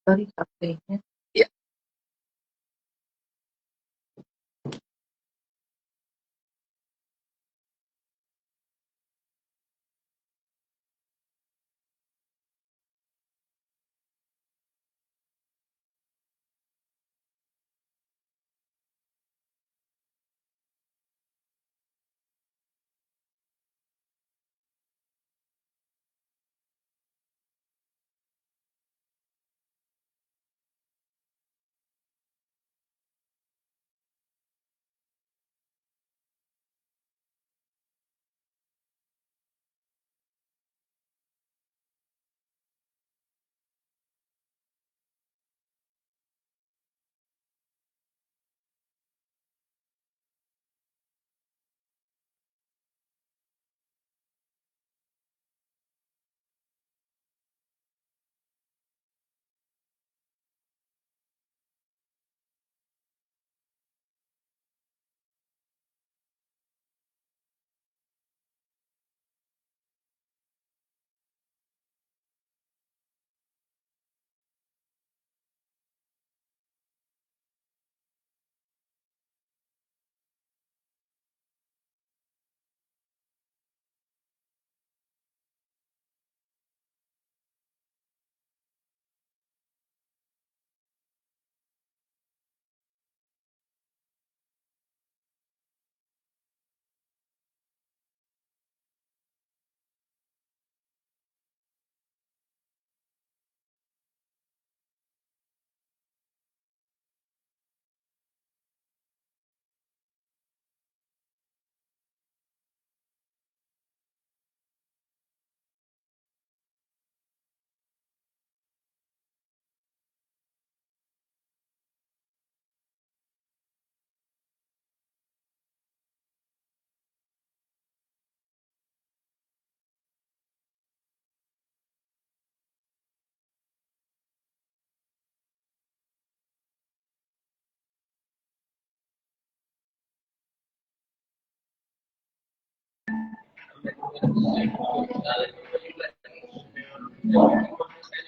Sorry, HP-nya. Ya.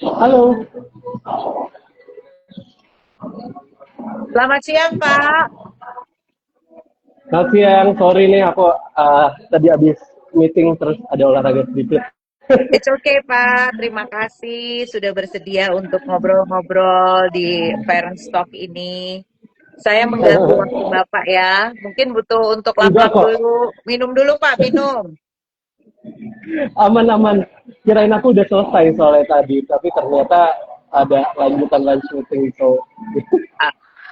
Halo, Selamat siang, Pak. selamat siang. Sorry nih aku tadi habis meeting terus ada olahraga sedikit. It's okay, Pak. Terima kasih sudah bersedia untuk ngobrol-ngobrol di Parent Talk ini. Saya mengganggu waktu Bapak ya. Mungkin butuh untuk Enggak lap-lap kok, dulu. Minum dulu, Pak. Minum. aman-aman. Kirain aku udah selesai soalnya tadi, tapi ternyata ada lanjutan lunch meeting so. Ah,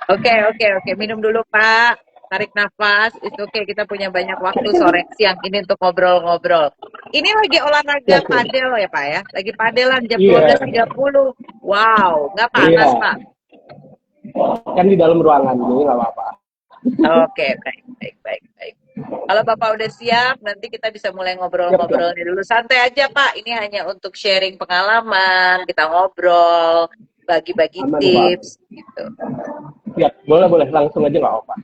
Oke, oke, oke. Minum dulu, Pak. Tarik nafas. Itu oke. Kita punya banyak waktu sore siang ini untuk ngobrol-ngobrol. Ini lagi olahraga Oke. padel ya, Pak ya? Lagi padelan jam Iya, 12.30. Wow, nggak panas, iya. Pak? Kan di dalam ruangan, jadi nggak apa-apa. Oke, baik, baik, baik, baik. Kalau Bapak udah siap, nanti kita bisa mulai Siap, siap. ngobrol-ngobrolnya dulu. Santai aja, Pak. Ini hanya untuk sharing pengalaman, kita ngobrol, bagi-bagi Aman kok. tips, gitu. Siap, boleh-boleh. Langsung aja nggak apa-apa.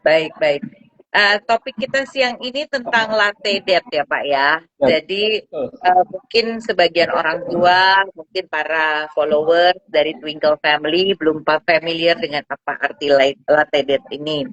Baik, baik. Topik kita siang ini tentang latte debt ya, Pak ya. Ya, Jadi betul. mungkin sebagian orang tua, mungkin para follower dari Twinkle Family belum familiar dengan apa arti latte debt ini.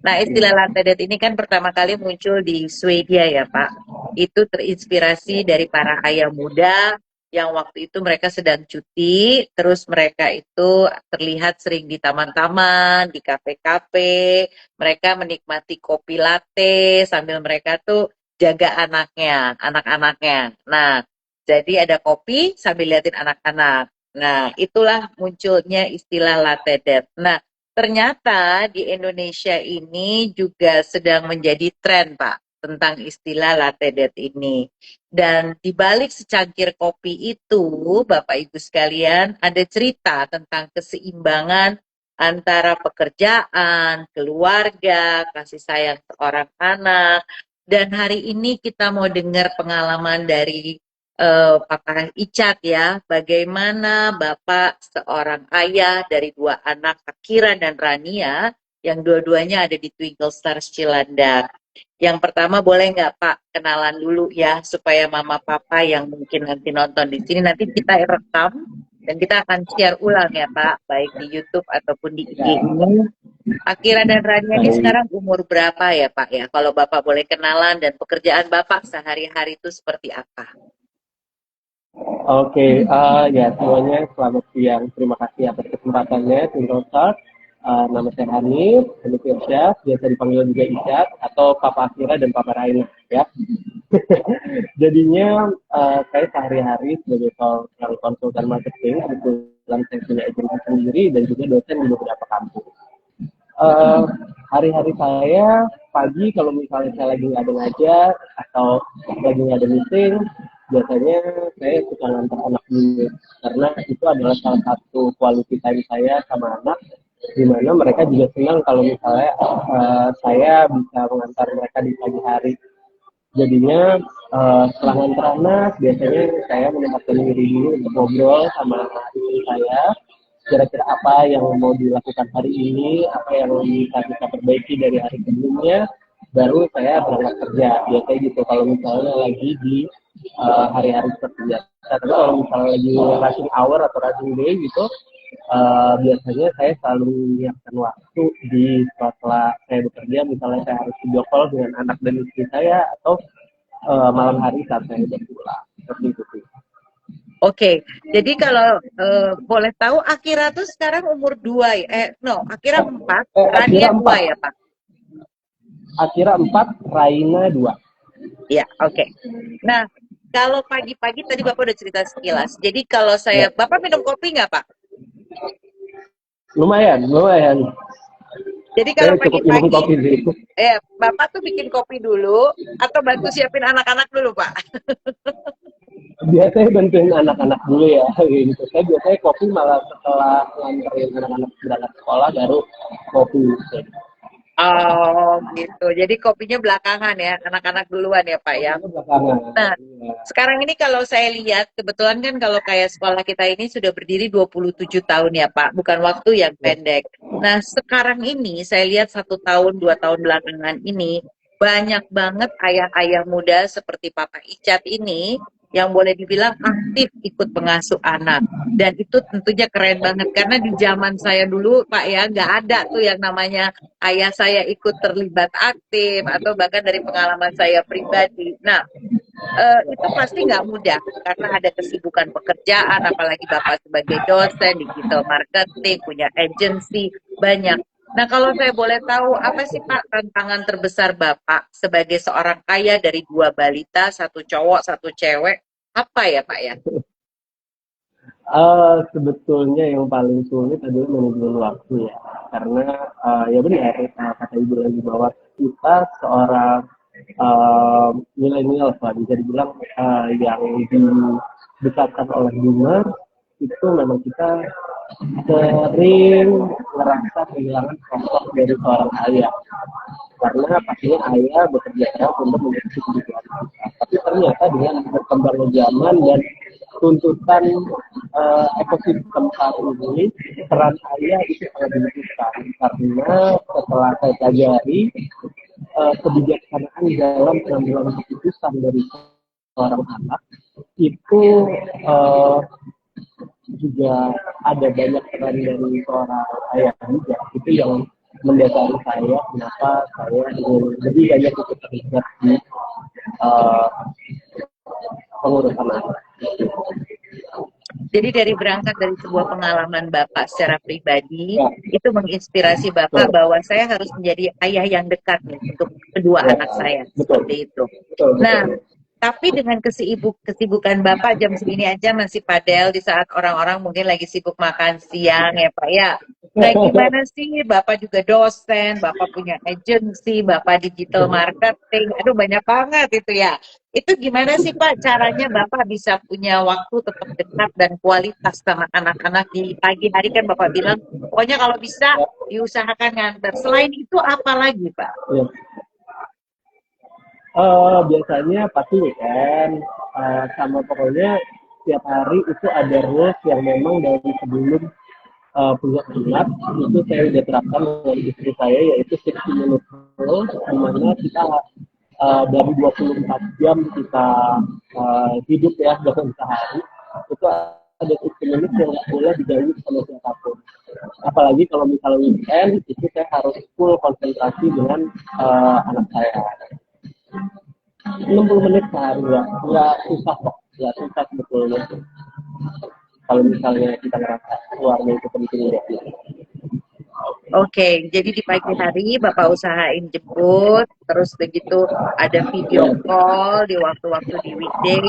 Nah, istilah latte debt ini kan pertama kali muncul di Swedia ya, Pak. Itu terinspirasi dari para ayah muda yang waktu itu mereka sedang cuti, terus mereka itu terlihat sering di taman-taman, di kafe-kafe, mereka menikmati kopi latte sambil mereka tuh jaga anaknya, anak-anaknya. Nah, jadi ada kopi sambil liatin anak-anak. Nah, itulah munculnya istilah latte debt. Nah, ternyata di Indonesia ini juga sedang menjadi tren, Pak, tentang istilah latte debt ini. Dan di balik secangkir kopi itu, Bapak Ibu sekalian, ada cerita tentang keseimbangan antara pekerjaan, keluarga, kasih sayang seorang anak. Dan hari ini kita mau dengar pengalaman dari Papa Icat ya, bagaimana Bapak seorang ayah dari dua anak, Akira dan Rania, yang dua-duanya ada di Twinkle Stars Cilandak. Yang pertama boleh nggak Pak kenalan dulu ya, supaya Mama Papa yang mungkin nanti nonton di sini, nanti kita rekam. Dan kita akan share ulang ya Pak, baik di YouTube ataupun di IG ini. Akira dan Rania ini Baik. sekarang umur berapa ya Pak ya? Kalau Bapak boleh kenalan dan pekerjaan Bapak sehari-hari itu seperti apa? Oke, ya semuanya selamat siang. Terima kasih atas kesempatannya, Tim Rosa. Nama saya Hanif, Hanif Irsyad, biasa dipanggil juga Isyad, atau Papa Akira dan Papa Raina, ya. Jadinya saya sehari-hari sebagai seorang konsultan marketing, kebetulan saya punya agensi sendiri dan juga dosen di beberapa kampus. Eh, Hari-hari saya pagi kalau misalnya saya lagi nggak ada ngajar atau lagi nggak ada meeting, biasanya saya suka ngantar anak dulu karena itu adalah salah satu quality time saya sama anak, di mana mereka juga senang kalau misalnya saya bisa mengantar mereka di pagi hari. Jadinya setelah ngantar anak, biasanya saya menempatkan diri dulu untuk ngobrol sama istri saya, kira-kira apa yang mau dilakukan hari ini, apa yang bisa kita perbaiki dari hari sebelumnya, baru saya berangkat kerja. Biasanya gitu kalau misalnya lagi di hari-hari seperti biasa. Tapi kalau misalnya lagi rushing hour atau rushing day gitu, biasanya saya selalu menyiapkan waktu di setelah saya bekerja, misalnya saya harus video call dengan anak dan istri saya, atau malam hari saat saya udah pulang. Seperti itu sih. Oke, jadi kalau boleh tahu Akira tuh sekarang umur 2 ya? Akira 4, Akira Rania 2 4, ya Pak? Akira 4, Raina 2. Ya, oke. Nah, kalau pagi-pagi tadi Bapak udah cerita sekilas. Jadi kalau Ya. Bapak minum kopi nggak Pak? Lumayan, lumayan. Jadi kalau Saya cukup minum pagi-pagi, kopi sih. Bapak tuh bikin kopi dulu atau bantu siapin anak-anak dulu Pak? Biasanya bantuin anak-anak dulu ya, gitu. Saya biasanya kopi malah setelah nganterin anak-anak berangkat sekolah baru kopi. Gitu. Oh gitu. Jadi kopinya belakangan ya, anak-anak duluan ya Pak ya. Kopinya belakangan. Nah, Ya. sekarang ini kalau saya lihat, kebetulan kan kalau kayak sekolah kita ini sudah berdiri 27 tahun ya Pak, bukan waktu yang Ya. pendek. Nah, sekarang ini saya lihat 1 tahun, 2 tahun belakangan ini, banyak banget ayah-ayah muda seperti Papa Icat ini, yang boleh dibilang aktif ikut pengasuh anak. Dan itu tentunya keren banget, karena di zaman saya dulu Pak ya, nggak ada tuh yang namanya ayah saya ikut terlibat aktif, atau bahkan dari pengalaman saya pribadi. Nah, itu pasti nggak mudah karena ada kesibukan pekerjaan, apalagi Bapak sebagai dosen, digital marketing, punya agensi, banyak. Nah, kalau saya boleh tahu, apa sih Pak tantangan terbesar Bapak sebagai seorang ayah dari 2 balita, 1 cowok, 1 cewek? Apa ya Pak ya? Sebetulnya yang paling sulit adalah manajemen waktu ya, karena ya benar kata ibu lagi bahwa kita seorang milenial, bisa dibilang yang dibesarkan oleh boomer, itu memang kita sering merasa kehilangan sosok dari seorang ayah, karena pastinya ayah bekerja keras untuk mencukupi kebutuhan kita. Tapi ternyata dengan berkembangnya zaman dan tuntutan ekosistem saat ini, peran ayah itu sangat dibutuhkan, karena setelah saya pelajari kebijaksanaan dalam pengambilan keputusan dari seorang anak itu juga ada banyak peran dari seorang ayah juga. Itu yang mendasari saya kenapa saya ingin lebih banyak ikut terlibat di uh, pengurusan anak. Jadi dari berangkat dari sebuah pengalaman Bapak secara pribadi, Ya, itu menginspirasi Bapak betul. bahwa saya harus menjadi ayah yang dekat nih untuk kedua Ya, anak saya, betul. seperti itu. Betul, Nah, betul. tapi dengan kesibukan Bapak jam segini aja masih padel di saat orang-orang mungkin lagi sibuk makan siang ya Pak ya. Nah, gimana sih Bapak juga dosen, Bapak punya agensi, Bapak digital marketing, aduh banyak banget itu ya. Itu gimana sih Pak caranya Bapak bisa punya waktu tetap dekat dan kualitas sama anak-anak di pagi hari, kan Bapak bilang, pokoknya kalau bisa Ya, diusahakan nganter. Selain itu apa lagi Pak? ya. Biasanya pasti weekend, sama pokoknya setiap hari itu ada rules yang memang dari sebelum punya anak itu saya udah terapkan dengan istri saya, yaitu 60 minute rule, di mana kita dari 24 jam kita hidup ya dalam sehari, itu ada 10 menit yang nggak boleh diganggu sama siapapun. Apalagi kalau misalnya weekend itu saya harus full konsentrasi dengan anak saya. 60 menit sehari nggak susah kok, nggak susah sebetulnya. Kalau misalnya kita ngerasa keluarga itu penting buat kita. Oke, jadi di pagi hari Bapak usahain jemput, terus begitu ada video call di waktu-waktu di weekday.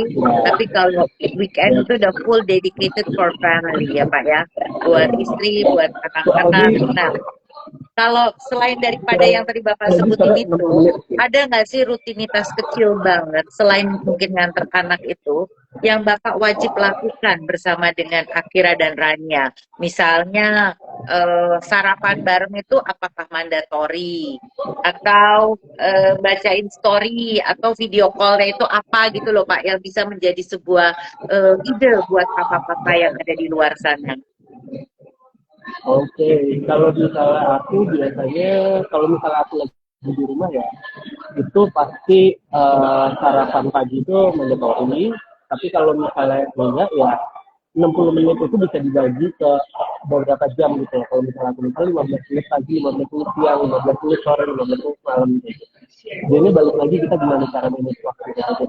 Tapi kalau weekend itu udah full dedicated for family ya Pak ya, buat istri, buat Kurang anak-anak. lebih Nah, kalau selain daripada kurang yang tadi Bapak lebih sebutin sekarang 60 itu, menit. ada nggak sih rutinitas kecil banget selain mungkin nganter anak itu yang Bapak wajib lakukan bersama dengan Akira dan Rania? Misalnya sarapan bareng itu apakah mandatori atau bacain story atau video call-nya itu apa gitu loh Pak yang bisa menjadi sebuah ide buat papa-papa yang ada di luar sana. Oke, kalau misalnya aku biasanya, kalau misalnya aku lagi di rumah ya, itu pasti sarapan pagi itu mandatory. Tapi kalau misalnya enggak ya 60 menit itu bisa dibagi ke beberapa jam gitu. Kalau misalnya aku misalnya 15 menit pagi, 15 menit siang, 15 menit sore, 15 menit malam gitu. Jadi balik lagi kita gimana cara manage waktunya aja.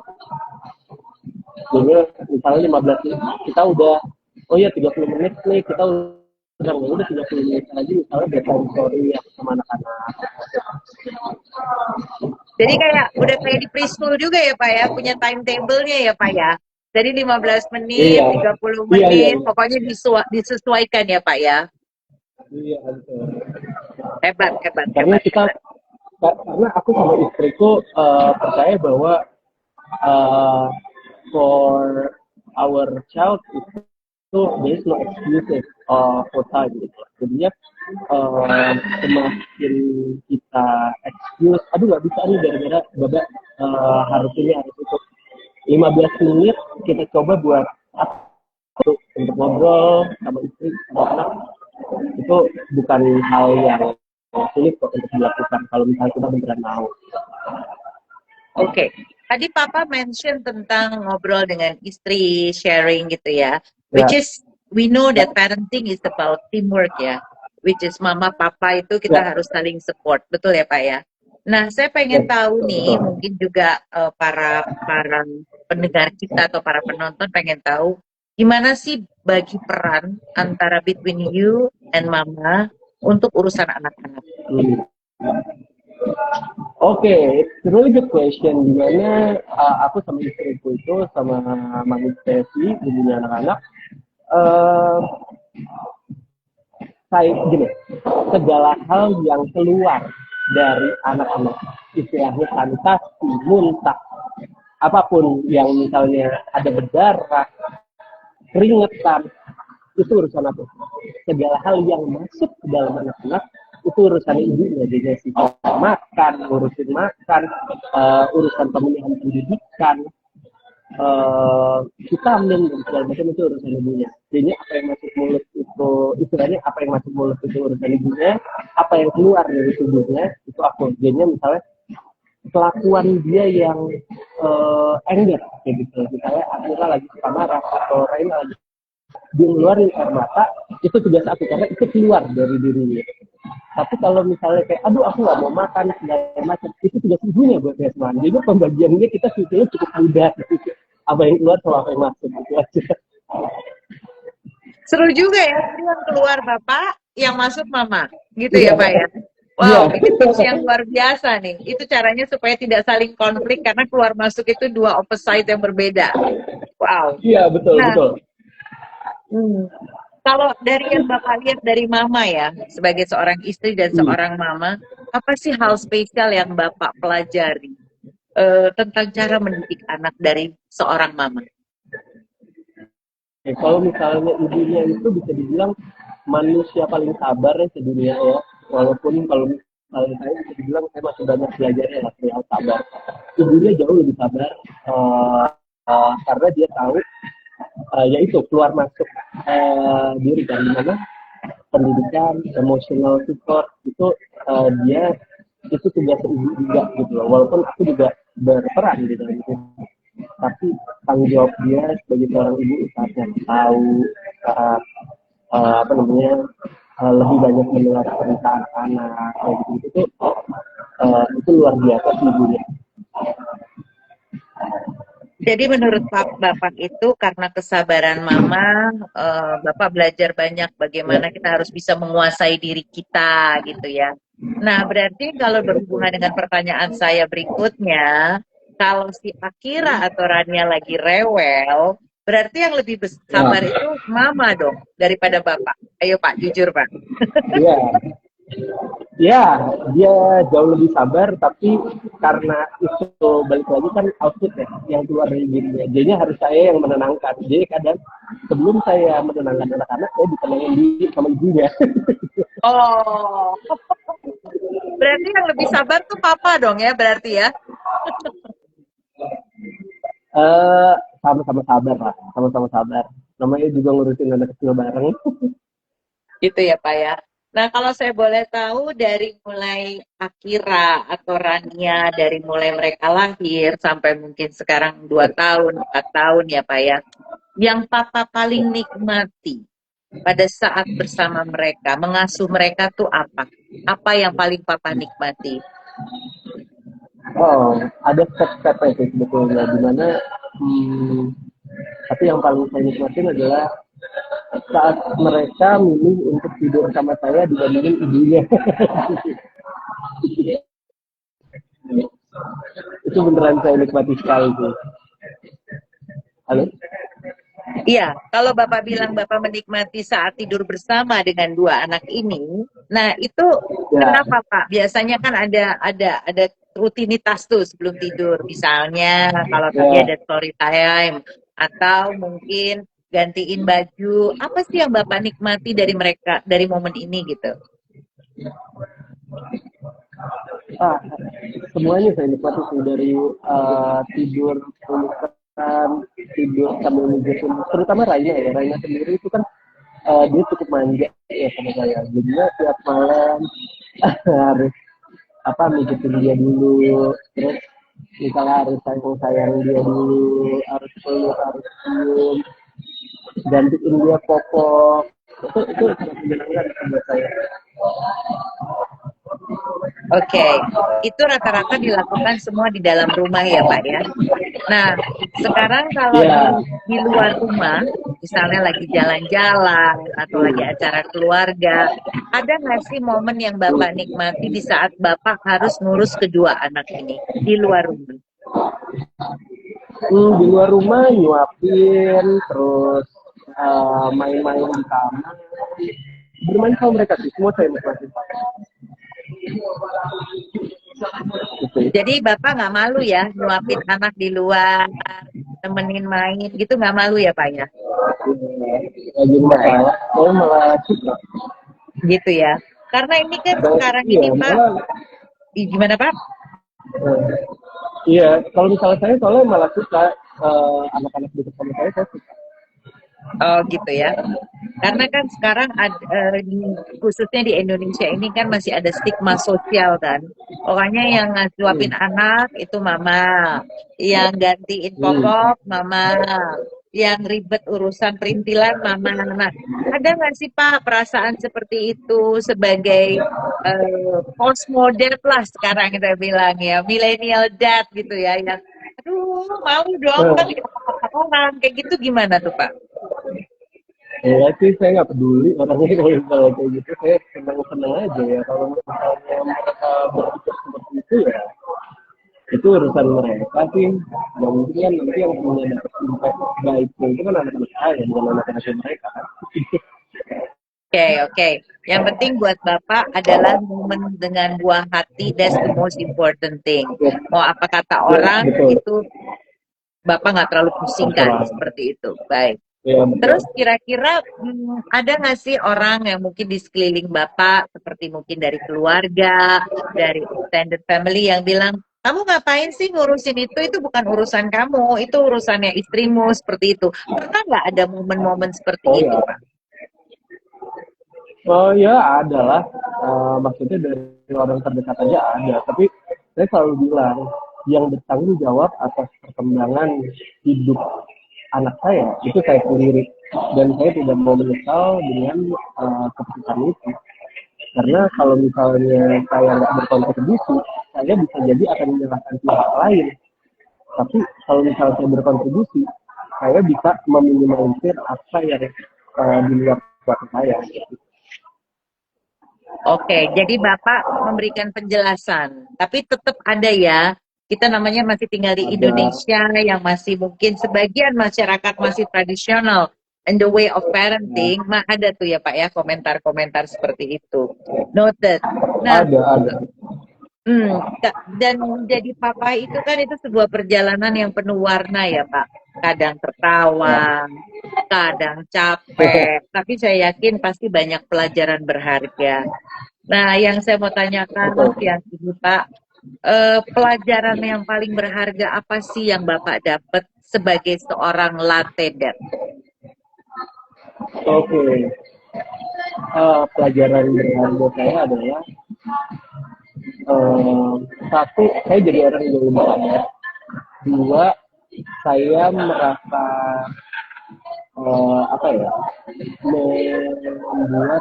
Jadi misalnya 15 menit kita udah, oh ya 30 menit nih kita udah 30 menit lagi misalnya bedtime story ya sama anak-anak. Jadi kayak udah kayak di preschool juga ya Pak ya, punya timetable-nya ya Pak ya. Jadi 15 menit, Iya, 30 iya, iya, menit, iya, pokoknya disesuaikan ya Pak ya. iya, betul. Hebat, hebat, Karena hebat, kita, hebat. karena aku sama istriku percaya bahwa uh, for our child itu there is no excuses for time gitu. Jadinya semakin kita excuse, aduh nggak bisa nih gara-gara baba harus ini harus itu. 15 menit kita coba buat untuk ngobrol sama istri sama anak itu bukan hal yang sulit kok untuk dilakukan kalau misalnya kita beneran mau. Oke. Tadi Papa mention tentang ngobrol dengan istri, sharing gitu ya. Ya, Which is, we know ya, that parenting is about teamwork ya. Which is mama, papa itu kita ya, harus saling support. Betul ya Pak ya? Nah, saya ya, pengen tahu betul, nih, betul. mungkin juga para para pendengar kita atau para penonton pengen tahu gimana sih bagi peran antara between you and mama untuk urusan anak-anak. Hmm. Oke, it's a really good question. Dimana aku sama istriku itu sama Mami Steffi, ibunya anak-anak, uh, saya gini, segala hal yang keluar dari anak-anak, istilahnya fantasi, muntah, apapun yang misalnya ada berdarah, keringetan, itu urusan aku. Segala hal yang masuk ke dalam anak-anak itu urusan ibunya. Jadi sih makan, urusin makan, urusan pemilihan pendidikan, vitamin dan segala macam itu urusan ibunya. Jadi apa yang masuk mulut itu istilahnya apa yang masuk mulut itu urusan ibunya, apa yang keluar dari tubuhnya itu aku. Jadinya misalnya kelakuan dia yang anger kayak gitu. Misalnya Akira lagi suka marah atau Raina lagi dia ngeluarin air mata itu tugas aku karena itu keluar dari dirinya. Tapi kalau misalnya kayak aduh aku nggak mau makan segala macam itu tugas ibunya buat Desman. Jadi pembagiannya kita sebetulnya cukup mudah. Apa yang keluar sama apa yang masuk gitu aja. Seru juga ya, jadi yang keluar bapak, yang masuk mama, gitu Iya, ya Pak ya. iya, Wow, ini tips yang luar biasa nih. Itu caranya supaya tidak saling konflik karena keluar masuk itu dua opposite yang berbeda. Wow. iya betul Nah, betul. kalau dari yang Bapak lihat dari mama ya, sebagai seorang istri dan seorang mama, apa sih hal spesial yang Bapak pelajari tentang cara mendidik anak dari seorang mama? Kalau misalnya ibunya itu bisa dibilang manusia paling sabar ya sedunia ya. Walaupun kalau misalnya saya bisa dibilang saya masih banyak belajarnya lah soal sabar. Ibunya jauh lebih sabar karena dia tahu yaitu keluar masuk diri kan dimana pendidikan, emotional support itu dia itu tugas ibu juga gitu loh. Walaupun aku juga berperan di dalam itu, tapi tanggung jawab dia sebagai seorang ibu saatnya tahu, saat apa namanya, lebih banyak mendengar cerita anak kayak gitu tuh, itu luar biasa sih ibunya. Jadi menurut Bapak itu karena kesabaran Mama, Bapak belajar banyak Ya, bagaimana kita harus bisa menguasai diri kita gitu ya. Nah, berarti kalau berhubungan dengan pertanyaan saya berikutnya, kalau si Akira atau Rania lagi rewel, berarti yang lebih sabar ya, itu Mama dong daripada Bapak. Ayo Pak, jujur Pak. ya, ya, dia jauh lebih sabar, tapi karena itu balik lagi kan output ya yang keluar dari dirinya. Jadi harus saya yang menenangkan. Jadi kadang sebelum saya menenangkan anak-anak, saya ditenangin di sama ibunya. Oh, berarti yang lebih sabar tuh Papa dong ya berarti ya. Eh, sama-sama sabar lah, sama-sama sabar. Namanya juga ngurusin anak kecil bareng. Gitu ya Pak ya. Nah kalau saya boleh tahu dari mulai Akira atau Rania, dari mulai mereka lahir sampai mungkin sekarang 2 tahun, 4 tahun ya Pak ya. Yang Papa paling nikmati pada saat bersama mereka, mengasuh mereka tuh apa? Apa yang paling Papa nikmati? Oh, ada step-stepnya sih sebetulnya, dimana tapi yang paling saya nikmatin adalah saat mereka milih untuk tidur sama saya dibandingin ibunya. Itu beneran saya nikmati sekali sih. Halo? Iya, kalau Bapak bilang Bapak menikmati saat tidur bersama dengan dua anak ini, nah itu Ya, kenapa Pak? Biasanya kan ada rutinitas tuh sebelum tidur. Misalnya kalau tadi ya. ada story time atau mungkin gantiin baju. Apa sih yang Bapak nikmati dari mereka dari momen ini gitu? Ah, semuanya saya nikmati sih, dari tidur pelukan, tidur sambil ngejetin, terutama Raina ya. Raina sendiri itu kan dia cukup manja ya sama saya. Jadinya tiap malam harus apa mijitin dia dulu, terus misalnya harus sayang sayang dia dulu, harus peluk, harus cium, gantiin dia popok. Itu sangat menyenangkan buat saya. Oke, itu rata-rata dilakukan semua di dalam rumah ya Pak ya. Nah, sekarang kalau Iya. di luar rumah, misalnya lagi jalan-jalan atau lagi acara keluarga, ada nggak sih momen yang Bapak nikmati di saat Bapak harus ngurus kedua anak ini di luar rumah? Di luar rumah nyuapin, terus main-main di taman, bermain sama mereka sih, semua saya nikmatin. Gitu. Jadi Bapak nggak malu ya nyuapin anak di luar, temenin main gitu nggak malu ya Pak ya? Lagi masalah, saya malah suka. Gitu ya. Karena ini kan Dan, sekarang iya, ini Pak, malah, gimana Pak? eh, iya, kalau misalnya saya soalnya malah suka, anak-anak dekat sama saya suka. Oh gitu ya. Karena kan sekarang khususnya di Indonesia ini kan masih ada stigma sosial kan. Pokoknya yang ngasuapin Hmm. anak itu mama, yang gantiin Hmm. popok mama, yang ribet urusan perintilan mama. Nah, ada nggak sih Pak perasaan seperti itu sebagai postmodern lah sekarang kita bilang ya, millennial dad gitu ya, yang aduh mau dong kan Eh, orang kayak gitu gimana tuh Pak? Ya sih, saya nggak peduli orangnya kalau kayak gitu, saya senang-senang aja ya. Kalau misalnya mereka berpikir seperti itu ya, itu urusan mereka sih. Yang mungkin kan nanti yang punya dapat impact baiknya itu kan anak-anak saya, bukan anak-anak mereka kan. Oke, oke. Yang penting buat Bapak adalah momen dengan buah hati, that's the most important thing. Ya, Mau apa kata ya, orang, betul. itu Bapak nggak terlalu pusingkan, Terserah. seperti itu. Baik. Ya, betul. Terus kira-kira ada nggak sih orang yang mungkin di sekeliling Bapak, seperti mungkin dari keluarga, dari extended family yang bilang, kamu ngapain sih ngurusin itu? Itu bukan urusan kamu, itu urusannya istrimu, seperti itu. Pernah nggak ada momen-momen Oh seperti itu, ya. Pak? Oh ya, ada lah. Maksudnya dari orang terdekat aja ada. Tapi saya selalu bilang, yang bertanggung jawab atas perkembangan hidup anak saya itu saya sendiri, dan saya tidak mau menyesal dengan keputusan itu. Karena kalau misalnya saya nggak berkontribusi, saya bisa jadi akan menyalahkan pihak lain. Tapi kalau misalnya saya berkontribusi, saya bisa meminimalisir apa yang di luar kuasa saya. Oke, jadi Bapak memberikan penjelasan, tapi tetap ada ya, kita namanya masih tinggal di Ada. Indonesia yang masih mungkin sebagian masyarakat masih tradisional in the way of parenting, mah ada tuh ya Pak ya komentar-komentar seperti itu. Noted. Nah, Ada. dan menjadi papa itu kan itu sebuah perjalanan yang penuh warna ya Pak. Kadang Ya. tertawa, kadang capek, tapi saya yakin pasti banyak pelajaran berharga. Nah, yang saya mau tanyakan Betul. yang ini Pak, pelajaran yang paling berharga apa sih yang Bapak dapat sebagai seorang latte dad? Oke. Pelajaran berharga saya adalah satu, saya jadi orang yang lebih sadar. Dua, saya merasa apa ya, membuat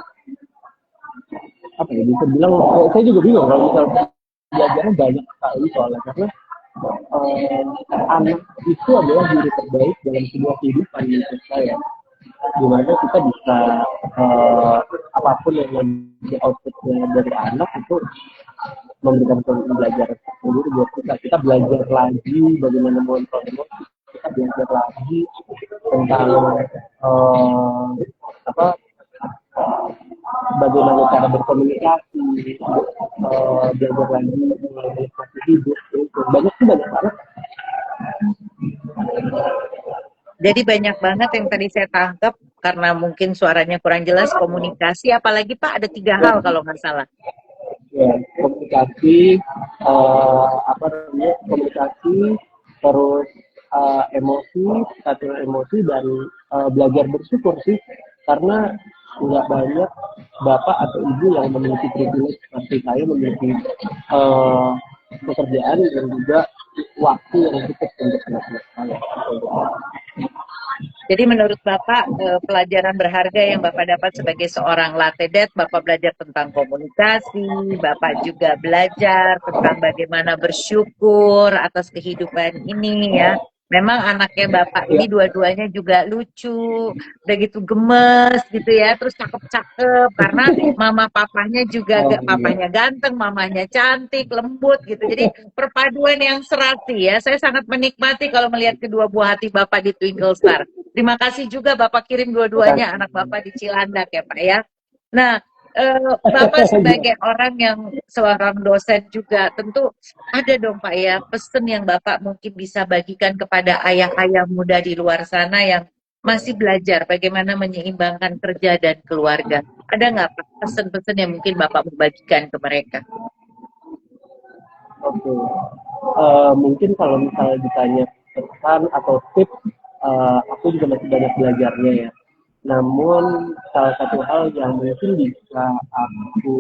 apa ya, bisa bilang saya juga bingung kalau misalnya belajarnya banyak sekali soalnya, karena anak itu adalah diri terbaik dalam sebuah kehidupan menurut saya, dimana kita bisa apapun yang menjadi outputnya dari anak itu memberikan pembelajaran sendiri buat kita belajar lagi bagaimana mengontrol emosi, kita belajar lagi tentang apa bagaimana cara berkomunikasi, belajar lagi menikmati hidup, itu banyak sih, banyak banget. Jadi banyak banget yang tadi saya tangkap karena mungkin suaranya kurang jelas komunikasi, apalagi Pak ada 3 hal kalau nggak salah. Ya, komunikasi, apa namanya, komunikasi, terus emosi, satu emosi, dan belajar bersyukur sih, karena nggak banyak bapak atau ibu yang memiliki privilege seperti saya, memiliki pekerjaan dan juga waktu yang cukup untuk anak-anak saya. Jadi menurut Bapak, pelajaran berharga yang Bapak dapat sebagai seorang latte dad, Bapak belajar tentang komunikasi, Bapak juga belajar tentang bagaimana bersyukur atas kehidupan ini ya. Memang anaknya Bapak Ya, ini dua-duanya juga lucu, udah gitu gemes gitu ya, terus cakep-cakep karena mama papahnya juga alhamdulillah. papahnya ganteng, mamanya cantik, lembut gitu. Jadi perpaduan yang serasi ya. Saya sangat menikmati kalau melihat kedua buah hati Bapak di Twinkle Star. Terima kasih juga Bapak kirim dua-duanya Makasih. anak Bapak di Cilandak ya Pak ya. Nah, Bapak sebagai orang yang seorang dosen juga tentu ada dong Pak ya pesan yang Bapak mungkin bisa bagikan kepada ayah-ayah muda di luar sana yang masih belajar bagaimana menyeimbangkan kerja dan keluarga. Ada nggak Pak pesan-pesan yang mungkin Bapak mau bagikan ke mereka? Oke. Mungkin kalau misalnya ditanya pesan atau tips, aku juga masih banyak belajarnya ya. Namun salah satu hal yang mungkin bisa aku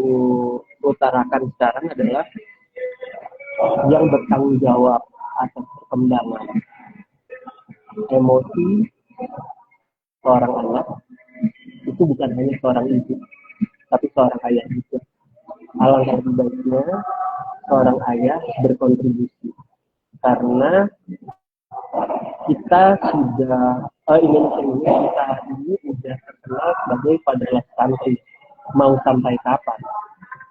utarakan sekarang adalah yang bertanggung jawab atas perkembangan emosi seorang anak itu bukan hanya seorang ibu, tapi seorang ayah juga. Alangkah lebih baiknya seorang ayah berkontribusi, karena kita sudah Indonesia ini saat ini sudah terkenal sebagai fatherless country. Mau sampai kapan?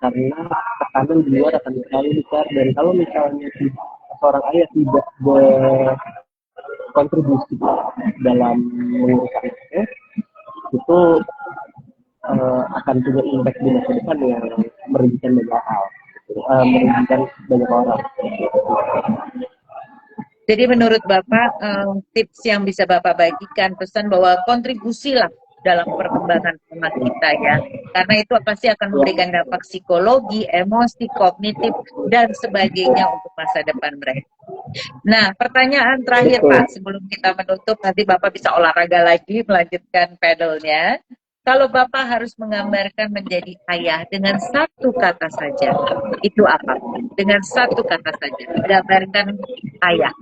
Karena tekanan di luar akan selalu besar, dan kalau misalnya seorang ayah tidak berkontribusi dalam mengurus anaknya, itu akan punya impact di masa depan yang merugikan banyak hal, merugikan banyak orang. Jadi menurut Bapak, tips yang bisa Bapak bagikan pesan bahwa kontribusilah dalam perkembangan anak kita ya. Karena itu pasti akan memberikan dampak psikologi, emosi, kognitif, dan sebagainya untuk masa depan mereka. Nah, pertanyaan terakhir Betul. Pak, sebelum kita menutup, nanti Bapak bisa olahraga lagi, melanjutkan pedalnya. Kalau Bapak harus menggambarkan menjadi ayah dengan satu kata saja, itu apa? Dengan satu kata saja, gambarkan ayah.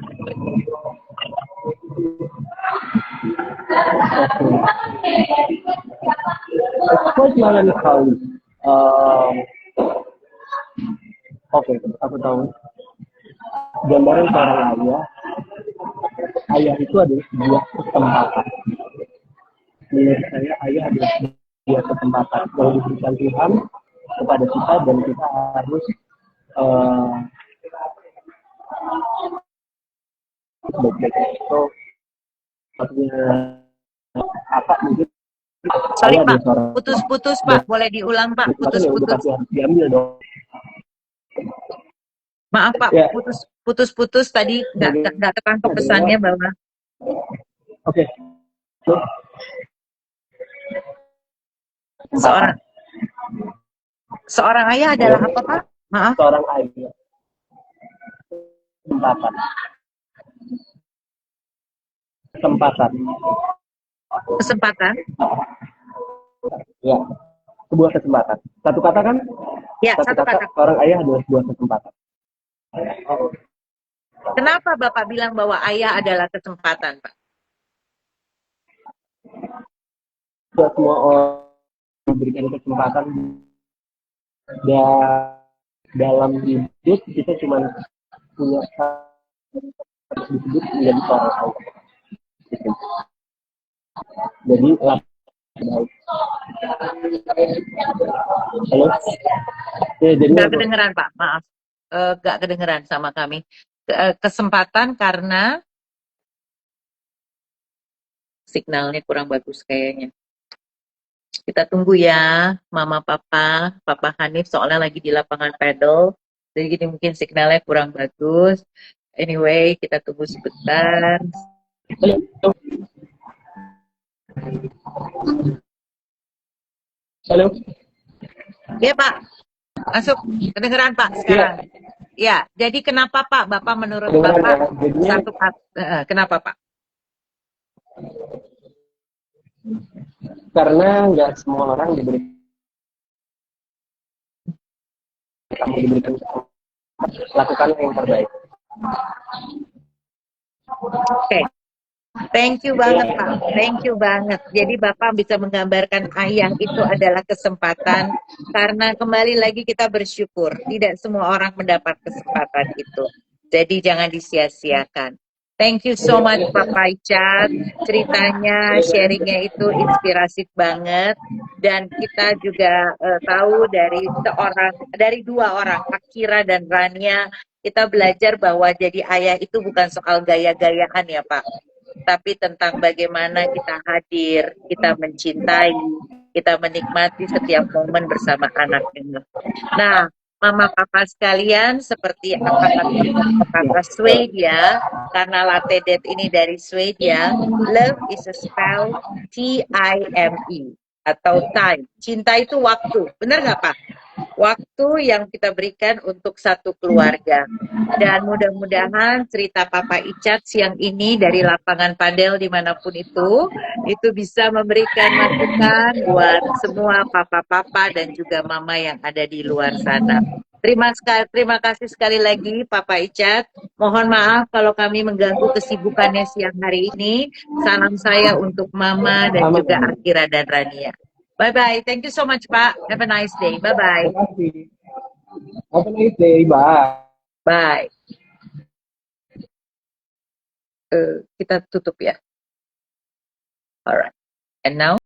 It's quite melancholy. Oke, aku tahu. Gambaran seorang ayah, ayah itu adalah sebuah kesempatan. Menurut saya, ayah adalah sebuah kesempatan yang diberikan Tuhan kepada kita dan kita harus uh, sebaik-baiknya. So, satunya apa mungkin Sorry ayah Pak, adalah seorang putus-putus dan Pak, boleh diulang Pak, kesempatan yang udah putus-putus. pasti harus diambil dong. Maaf Pak, Ya, putus-putus tadi nggak ketangkep pesannya bahwa oke. So, seorang seorang ayah adalah apa Pak? Maaf. seorang ayah kesempatan Kesempatan. ya, sebuah kesempatan. Satu kata kan? Ya, Satu satu kata, kata. seorang ayah adalah sebuah kesempatan. Kenapa Bapak bilang bahwa ayah adalah kesempatan, Pak? Buat semua orang memberikan kesempatan dan dalam hidup kita cuma punya harus disebut menjadi seorang ayah. Jadi lah baik. Halo? Ya, jadi Nggak kedengeran, Pak. Maaf. Nggak kedengeran sama kami. Kesempatan karena signalnya kurang bagus kayaknya. Kita tunggu ya, Mama Papa, Papa Hanif soalnya lagi di lapangan pedal. Jadi gini mungkin signalnya kurang bagus. Anyway, kita tunggu sebentar. Halo? Ya Pak, masuk. Kedengeran Pak sekarang. Ya, jadi kenapa Pak? Bapak menurut Bapak satu kata, kenapa Pak? Karena nggak semua orang diberikan lakukan yang terbaik. Oke. Thank you banget Pak, thank you banget. Jadi Bapak bisa menggambarkan ayah itu adalah kesempatan karena kembali lagi kita bersyukur. Tidak semua orang mendapat kesempatan itu. Jadi jangan disia-siakan. Thank you so much Papa Icat. Ceritanya, sharingnya itu inspiratif banget. Dan kita juga tahu dari dua orang, Akira dan Rania, kita belajar bahwa jadi ayah itu bukan soal gaya-gayaan ya Pak, tapi tentang bagaimana kita hadir, kita mencintai, kita menikmati setiap momen bersama anak-anak. Nah, Mama Papa sekalian, seperti apa kata Swedia, karena latte date ini dari Swedia, love is a spell Time, atau time. Cinta itu waktu, benar nggak Pak? Waktu yang kita berikan untuk satu keluarga. Dan mudah-mudahan cerita Papa Icat siang ini dari lapangan padel dimanapun itu bisa memberikan masukan buat semua papa-papa dan juga mama yang ada di luar sana. Terima kasih sekali lagi Papa Icat. Mohon maaf kalau kami mengganggu kesibukannya siang hari ini. Salam saya untuk Mama dan juga Akira dan Rania. Bye-bye. Thank you so much, Pak. Have a nice day. Bye-bye. Have a nice day. Bye. Bye. Kita tutup ya. Alright. And now